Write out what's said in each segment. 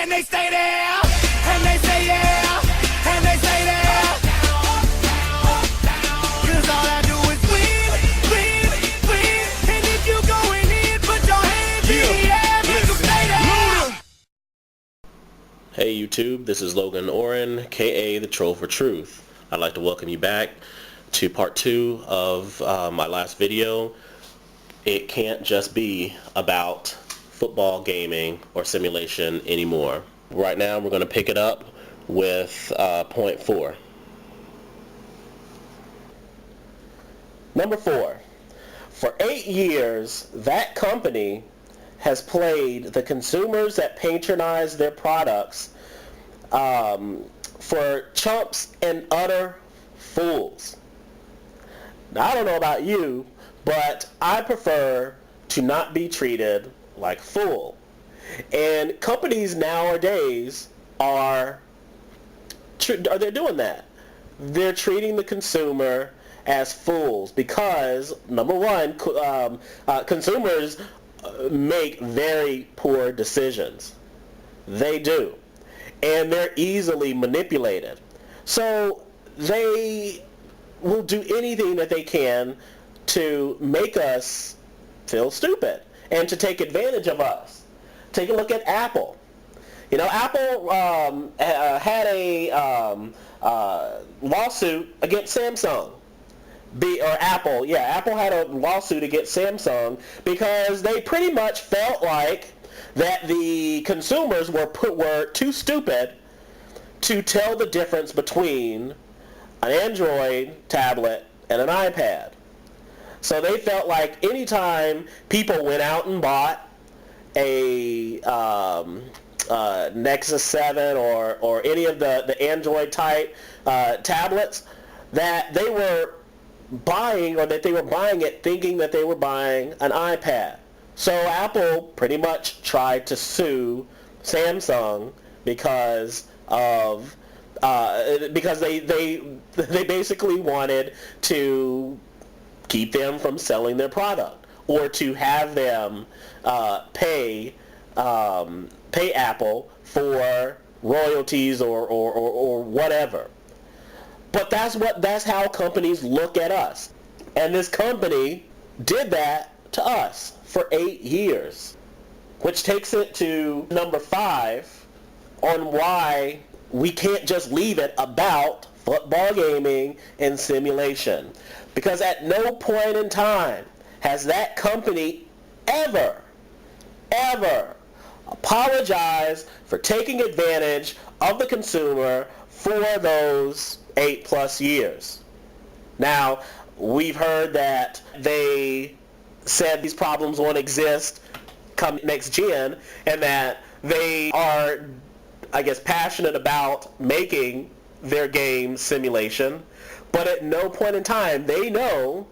and they stay there, and they say yeah, and they say there. Cause all I do is win, and if you going in, put your hands in the air, make them stay there. Hey YouTube, this is Logan Oren, K.A. the Troll for Truth. I'd like to welcome you back to part 2 of my last video. It can't just be about football gaming or simulation anymore. Right now we're going to pick it up with point 4. Number 4. For 8 years, that company has played the consumers that patronize their products for chumps and utter fools. Now, I don't know about you, but I prefer to not be treated like a fool. And companies nowadays they're doing that. They're treating the consumer as fools because, number one, consumers make very poor decisions. They do. And they're easily manipulated. So they will do anything that they can to make us feel stupid and to take advantage of us. Take a look at Apple. You know, Apple had a lawsuit against Samsung. Apple had a lawsuit against Samsung because they pretty much felt like that the consumers were too stupid to tell the difference between an Android tablet and an iPad. So they felt like anytime people went out and bought a Nexus 7 or any of the Android type tablets, that they were buying it thinking that they were buying an iPad. So Apple pretty much tried to sue Samsung because they basically wanted to keep them from selling their product or to have them pay Apple for royalties or whatever. But that's how companies look at us. And this company did that to us for 8 years. Which takes it to number 5 on why we can't just leave it about football gaming and simulation. Because at no point in time has that company ever apologized for taking advantage of the consumer for those 8+ years. Now, we've heard that they said these problems won't exist come next gen, and that they are, I guess, passionate about making their game simulation, but at no point in time they know,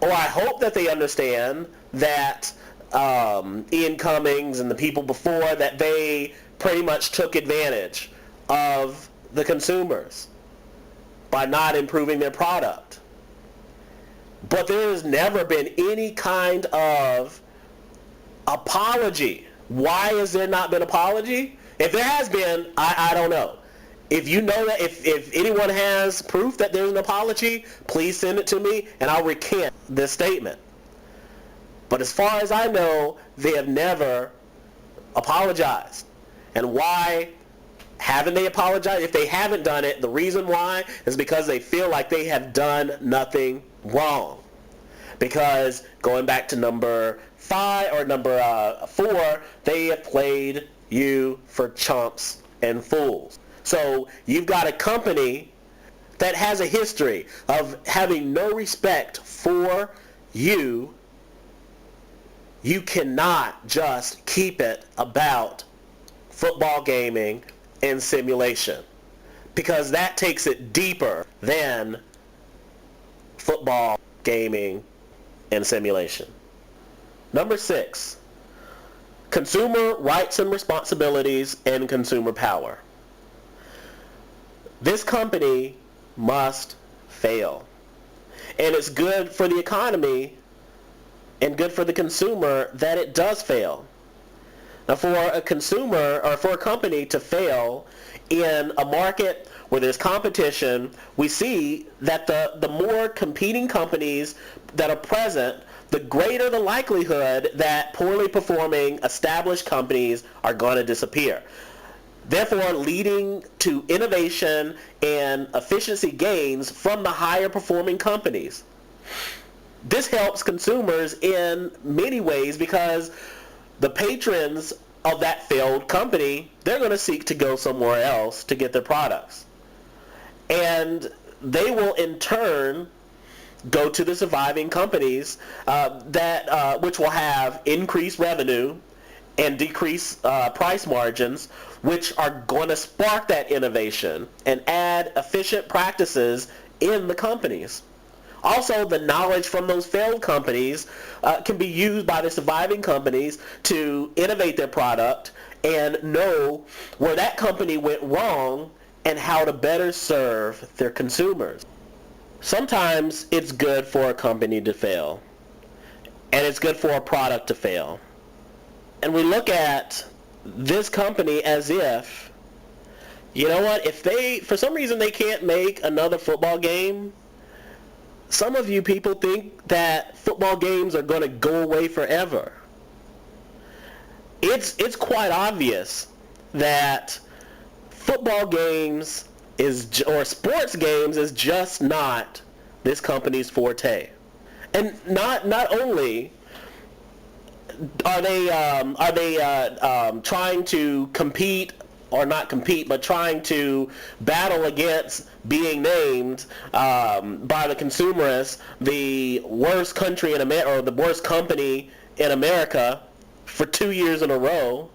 or I hope that they understand, that Ian Cummings and the people before, that they pretty much took advantage of the consumers by not improving their product. But there has never been any kind of apology. Why has there not been apology? If there has been, I don't know. If you know that, if anyone has proof that there's an apology, please send it to me and I'll recant this statement. But as far as I know, they have never apologized. And why haven't they apologized? If they haven't done it, the reason why is because they feel like they have done nothing wrong. Because going back to number 5 or number 4, they have played you for chumps and fools. So you've got a company that has a history of having no respect for you. You cannot just keep it about football gaming and simulation, because that takes it deeper than football gaming and simulation. Number 6, consumer rights and responsibilities and consumer power. This company must fail. And it's good for the economy and good for the consumer that it does fail. Now, for a consumer or for a company to fail in a market where there's competition, we see that the more competing companies that are present, the greater the likelihood that poorly performing established companies are going to disappear. Therefore, leading to innovation and efficiency gains from the higher performing companies. This helps consumers in many ways because the patrons of that failed company, they're going to seek to go somewhere else to get their products. And they will in turn go to the surviving companies which will have increased revenue and decreased price margins, which are going to spark that innovation and add efficient practices in the companies. Also, the knowledge from those failed companies can be used by the surviving companies to innovate their product and know where that company went wrong and how to better serve their consumers. Sometimes it's good for a company to fail, and it's good for a product to fail. And we look at this company as if, you know what, if they, for some reason they can't make another football game, some of you people think that football games are going to go away forever. It's quite obvious that football games or sports games is just not this company's forte. And not only are they trying to compete, or not compete, but trying to battle against being named by the consumerists the worst country in America, or the worst company in America for 2 years in a row.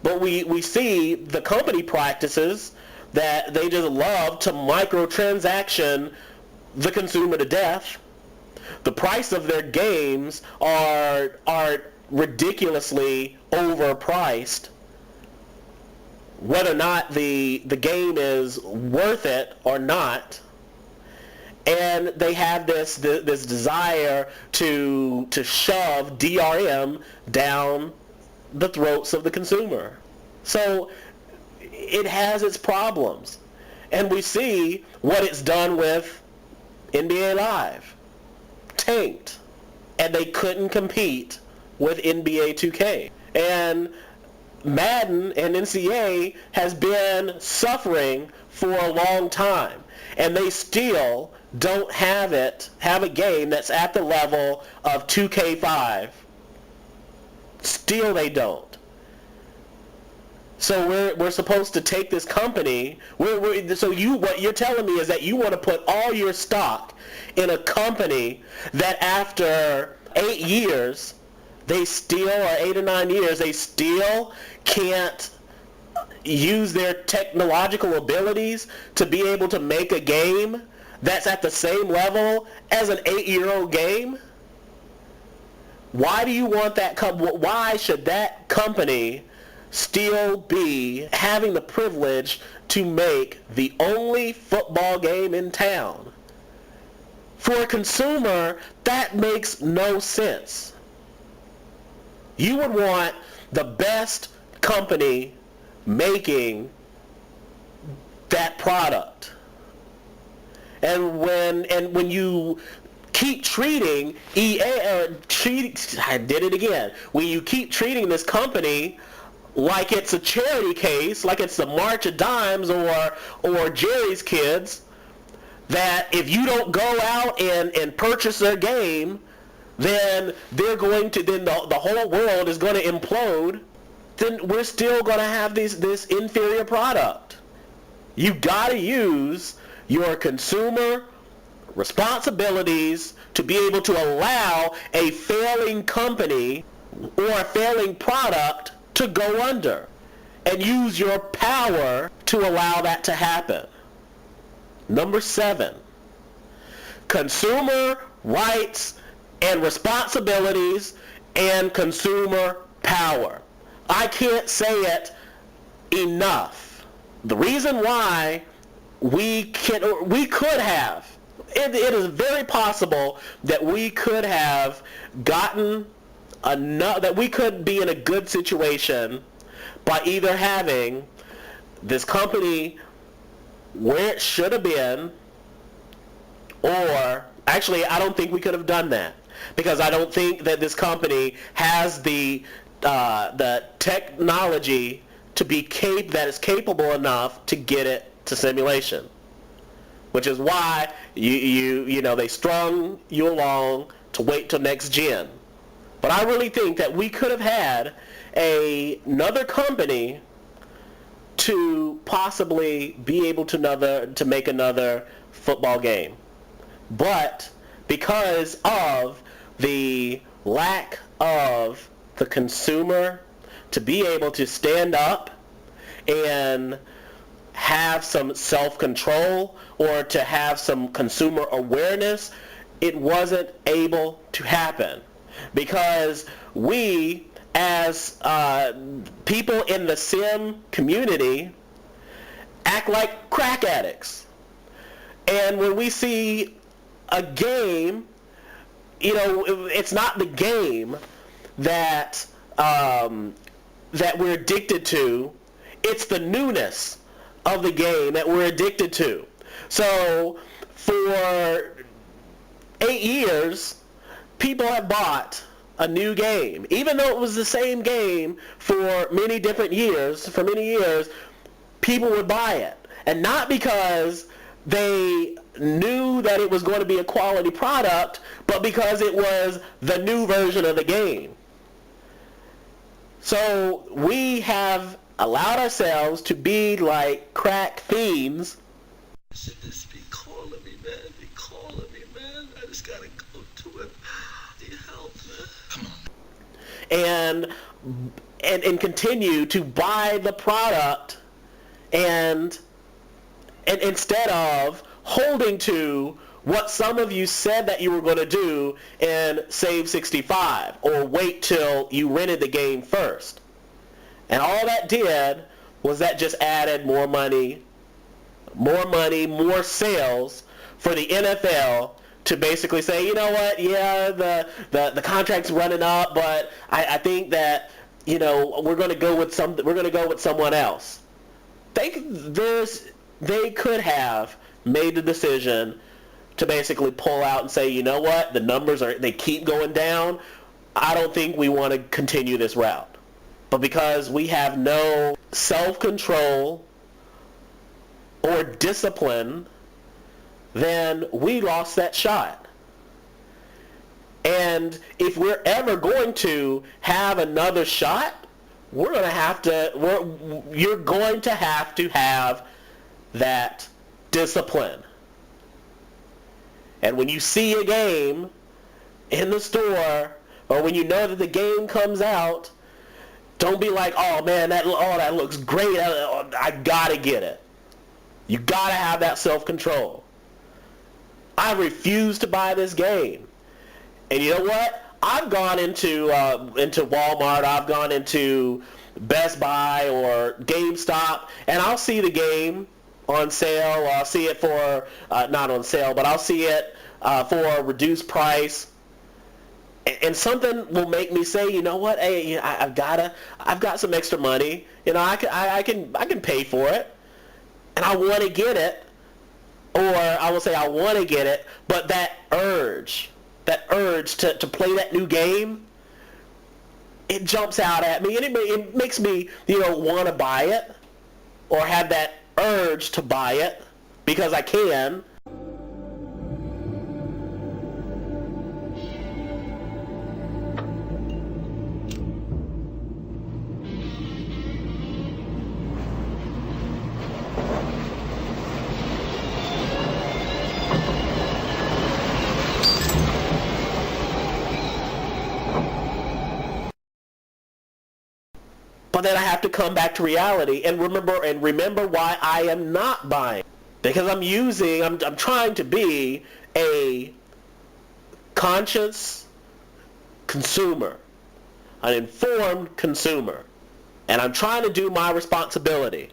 But we see the company practices that they just love to microtransaction the consumer to death. The price of their games are ridiculously overpriced, whether or not the game is worth it or not. And they have this desire to shove DRM down the throats of the consumer. So it has its problems. And we see what it's done with NBA Live. Tanked. And they couldn't compete with NBA 2K. And Madden and NCAA has been suffering for a long time. And they still don't have a game that's at the level of 2K5. Still they don't. So we're supposed to take this company. So what you're telling me is that you want to put all your stock in a company that after 8 years, they still, or 8 or 9 years, they still can't use their technological abilities to be able to make a game that's at the same level as an 8-year-old game? Why do you want that why should that company still be having the privilege to make the only football game in town? For a consumer, that makes no sense. You would want the best company making that product. And when you keep treating I did it again. When you keep treating this company like it's a charity case, like it's the March of Dimes or Jerry's Kids, that if you don't go out and purchase their game, then the whole world is going to implode, then we're still going to have this inferior product. You got to use your consumer responsibilities to be able to allow a failing company or a failing product to go under, and use your power to allow that to happen. Number 7, consumer rights and responsibilities and consumer power. I can't say it enough. The reason why we could have, it is very possible that we could have gotten enough, that we could be in a good situation by either having this company where it should have been, or actually I don't think we could have done that, because I don't think that this company has the technology to be that is capable enough to get it to simulation, which is why they strung you along to wait till next gen. But I really think that we could have had another company to possibly be able to make another football game. But because of the lack of the consumer to be able to stand up and have some self-control or to have some consumer awareness, it wasn't able to happen. Because we, as people in the sim community, act like crack addicts. And when we see a game, it's not the game that we're addicted to, it's the newness of the game that we're addicted to. So for 8 years, people have bought a new game, even though it was the same game for many years. People would buy it, and not because they knew that it was going to be a quality product, but because it was the new version of the game. So we have allowed ourselves to be like crack fiends. This be calling me, man. Be calling me, man. I just gotta go to it. Need help, man. Come on. And continue to buy the product, and instead of holding to what some of you said that you were going to do in Save 65, or wait till you rented the game first. And all that did was that just added more money, more sales for the NFL to basically say, you know what, yeah, the contract's running up, but I think that, we're going to go with someone else. They could have made the decision to basically pull out and say, you know what, the numbers they keep going down. I don't think we want to continue this route. But because we have no self-control or discipline, then we lost that shot. And if we're ever going to have another shot, you're going to have that discipline. And when you see a game in the store, or when you know that the game comes out, don't be like, oh man, that looks great, I gotta get it. You gotta have that self-control. I refuse to buy this game. And you know what? I've gone into Walmart, I've gone into Best Buy or GameStop, and I'll see the game on sale, or I'll see it for, not on sale, but I'll see it for a reduced price. And something will make me say, you know what? Hey, I've got some extra money. I can pay for it, and I want to get it, or I will say I want to get it. But that urge to play that new game, it jumps out at me, and it makes me, want to buy it, or have that urge to buy it because I can. But then I have to come back to reality and remember why I am not buying. Because I'm trying to be a conscious consumer, an informed consumer. And I'm trying to do my responsibility.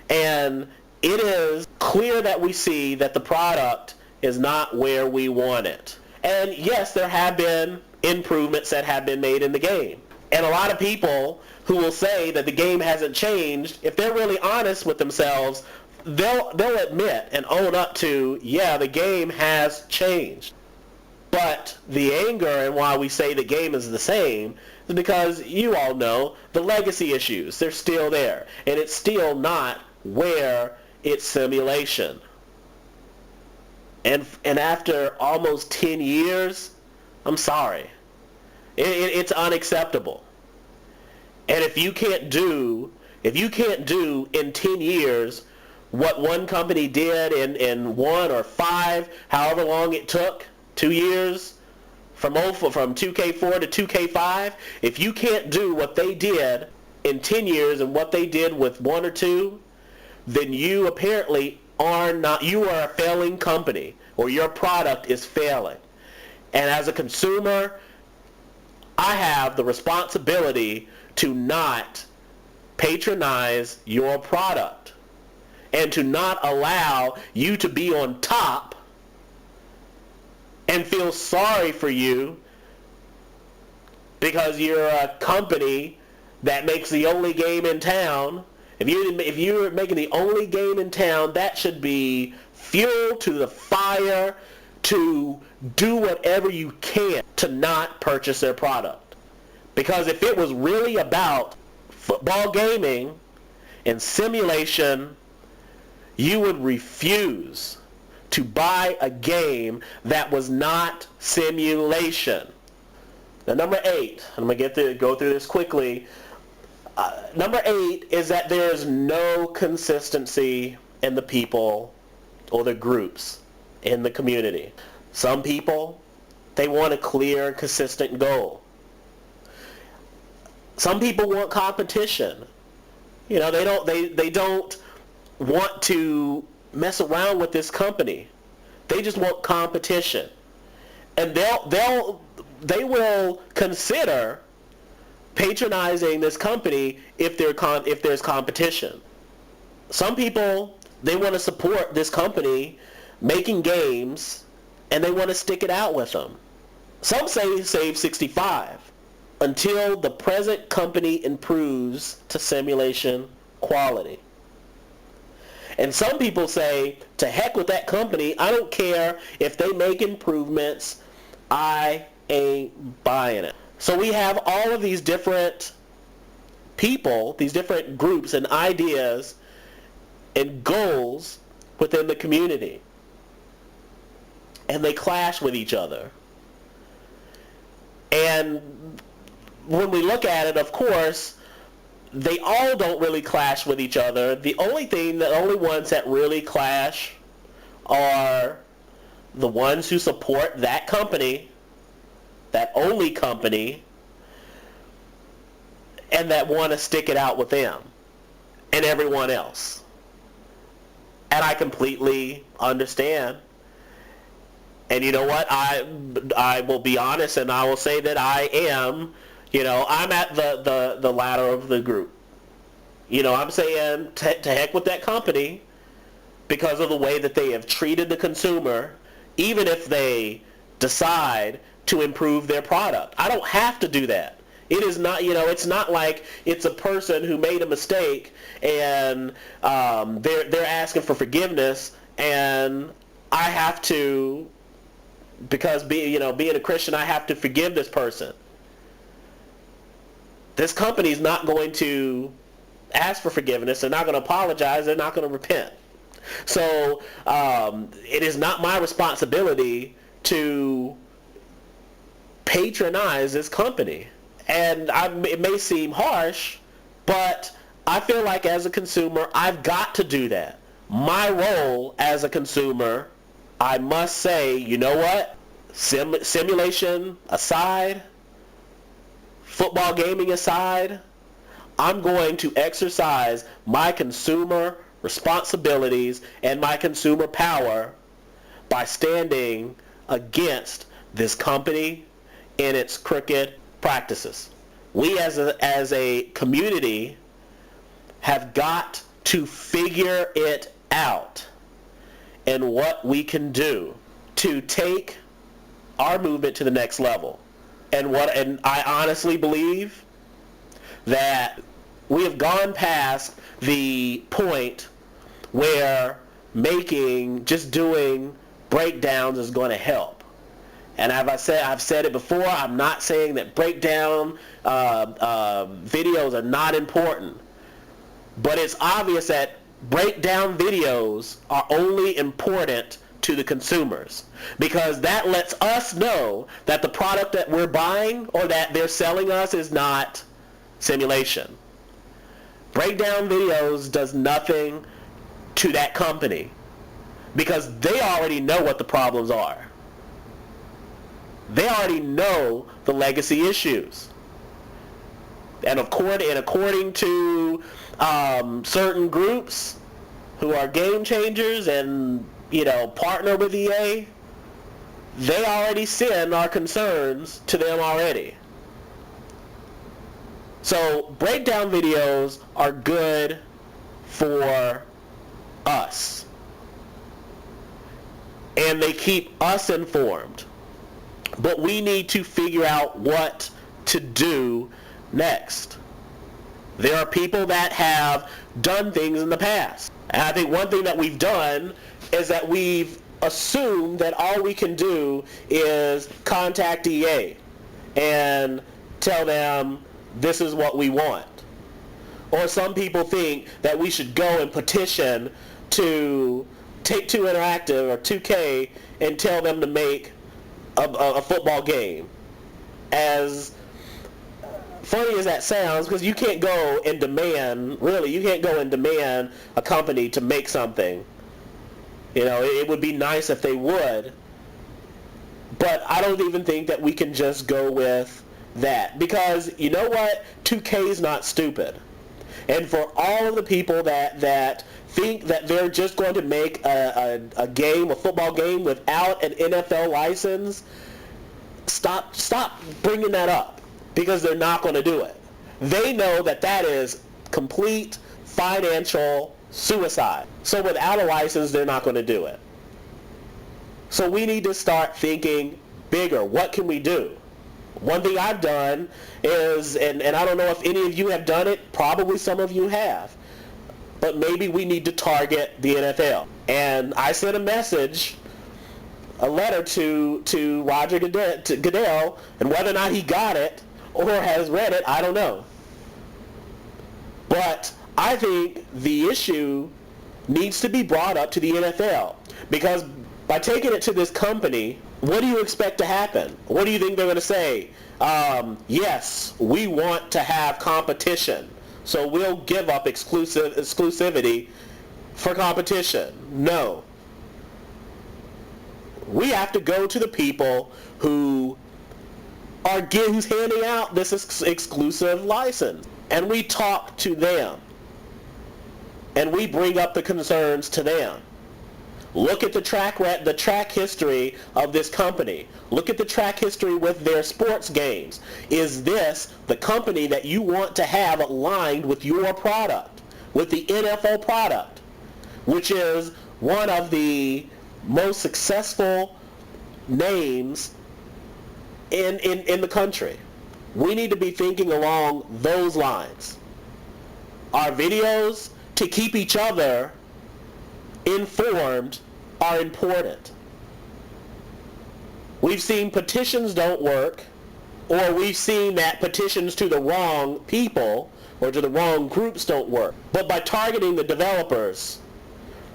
And it is clear that we see that the product is not where we want it. And yes, there have been improvements that have been made in the game. And a lot of people who will say that the game hasn't changed, if they're really honest with themselves, they'll admit and own up to, yeah, the game has changed. But the anger and why we say the game is the same is because you all know the legacy issues. They're still there. And it's still not where it's simulation. And after almost 10 years, I'm sorry. It's unacceptable. And if you can't do in 10 years what one company did in 1 or 5, however long it took, 2 years, from 2K4 to 2K5, if you can't do what they did in 10 years and what they did with 1 or 2, then you apparently you are a failing company, or your product is failing. And as a consumer, I have the responsibility to not patronize your product and to not allow you to be on top and feel sorry for you because you're a company that makes the only game in town. If you're making the only game in town, that should be fuel to the fire to do whatever you can to not purchase their product. Because if it was really about football gaming and simulation, you would refuse to buy a game that was not simulation. Now, number 8, I'm going to go through this quickly. Number 8 is that there is no consistency in the people or the groups in the community. Some people, they want a clear and consistent goal. Some people want competition. They don't want to mess around with this company. They just want competition. And they will consider patronizing this company if there's competition. Some people, they want to support this company making games, and they want to stick it out with them. Some say save 65 until the present company improves to simulation quality. And some people say, to heck with that company, I don't care if they make improvements, I ain't buying it. So we have all of these different people, these different groups and ideas and goals within the community. And they clash with each other. And when we look at it, of course, they all don't really clash with each other. The only ones that really clash are the ones who support that company, that only company, and that want to stick it out with them and everyone else. And I completely understand. And you know what? I will be honest, and I will say that I am, I'm at the ladder of the group. I'm saying to heck with that company because of the way that they have treated the consumer, even if they decide to improve their product. I don't have to do that. It is not, it's not like it's a person who made a mistake and they're asking for forgiveness, and I have to, because being a Christian, I have to forgive this person. This company is not going to ask for forgiveness. They're not going to apologize. They're not going to repent. So it is not my responsibility to patronize this company. And it may seem harsh, but I feel like as a consumer, I've got to do that. My role as a consumer, I must say, you know what? Simulation aside, football gaming aside, I'm going to exercise my consumer responsibilities and my consumer power by standing against this company and its crooked practices. We as a community have got to figure it out and what we can do to take our movement to the next level. And I honestly believe that we have gone past the point where just doing breakdowns is going to help. And I've said it before, I'm not saying that breakdown videos are not important. But it's obvious that breakdown videos are only important to the consumers, because that lets us know that the product that we're buying or that they're selling us is not simulation. Breakdown videos does nothing to that company because they already know what the problems are. They already know the legacy issues. And according to certain groups who are game changers and partner with EA, they already send our concerns to them already. So breakdown videos are good for us, and they keep us informed, but we need to figure out what to do next. There are people that have done things in the past, and I think one thing that we've done is that we've assumed that all we can do is contact EA and tell them this is what we want. Or some people think that we should go and petition to Take-Two Interactive or 2K and tell them to make a football game. As funny as that sounds, because you can't go and demand a company to make something. It would be nice if they would, but I don't even think that we can just go with that, because you know what? 2K is not stupid. And for all of the people that think that they're just going to make a football game without an NFL license, stop bringing that up, because they're not going to do it. They know that is complete financial suicide. So without a license, they're not going to do it. So we need to start thinking bigger. What can we do? One thing I've done is, and I don't know if any of you have done it, probably some of you have, but maybe we need to target the NFL. And I sent a letter to Roger Goodell, and whether or not he got it or has read it, I don't know. But I think the issue needs to be brought up to the NFL, because by taking it to this company, what do you expect to happen? What do you think they're going to say? Yes, we want to have competition, so we'll give up exclusivity for competition. No. We have to go to the people who's handing out this exclusive license, and we talk to them, and we bring up the concerns to them. Look at the track history of this company. Look at the track history with their sports games. Is this the company that you want to have aligned with your product, with the NFL product, which is one of the most successful names in the country? We need to be thinking along those lines. Our videos to keep each other informed are important. We've seen petitions don't work, or we've seen that petitions to the wrong people or to the wrong groups don't work. But by targeting the developers,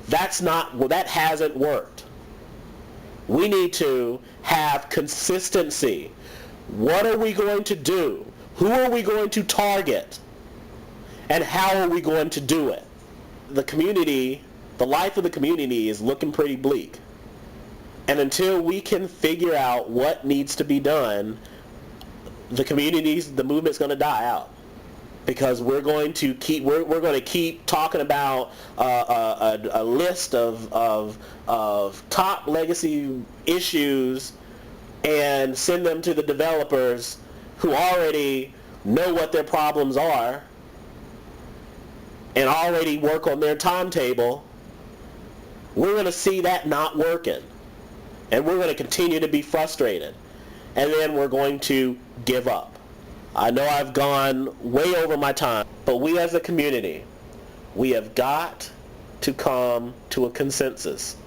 that hasn't worked. We need to have consistency. What are we going to do? Who are we going to target? And how are we going to do it? The life of the community is looking pretty bleak. And until we can figure out what needs to be done, the movement's going to die out. Because we're going to keep talking about a list of top legacy issues and send them to the developers who already know what their problems are and already work on their timetable. We're going to see that not working. And we're going to continue to be frustrated. And then we're going to give up. I know I've gone way over my time, but we as a community, we have got to come to a consensus.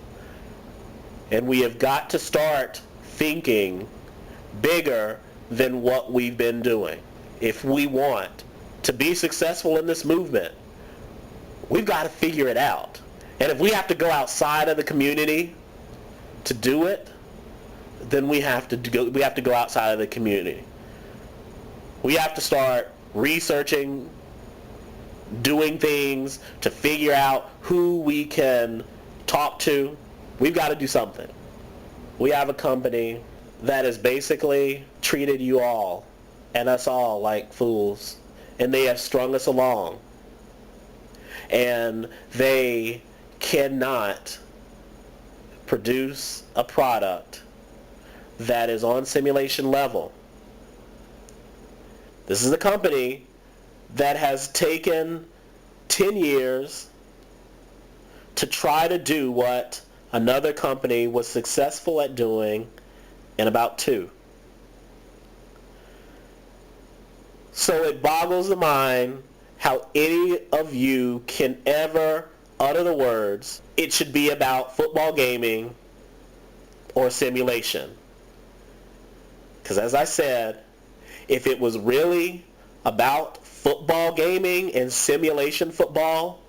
And we have got to start thinking bigger than what we've been doing. If we want to be successful in this movement, we've got to figure it out. And if we have to go outside of the community to do it, then we have to go outside of the community. We have to start researching, doing things to figure out who we can talk to. We've got to do something. We have a company that has basically treated you all and us all like fools, and they have strung us along, and they cannot produce a product that is on simulation level. This is a company that has taken 10 years to try to do what another company was successful at doing in about 2. So it boggles the mind how any of you can ever utter the words, it should be about football gaming or simulation. Because as I said, if it was really about football gaming and simulation football,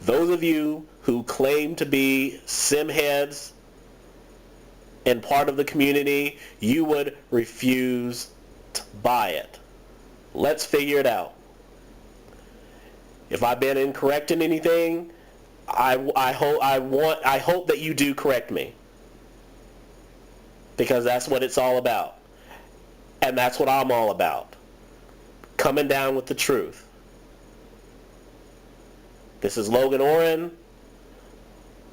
those of you who claim to be sim heads and part of the community, you would refuse to buy it. Let's figure it out. If I've been incorrect in anything, I hope that you do correct me, because that's what it's all about. And that's what I'm all about. Coming down with the truth. This is Logan Oren,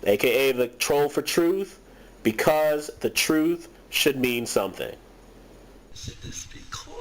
aka the Troll for Truth, because the truth should mean something. Should this be called?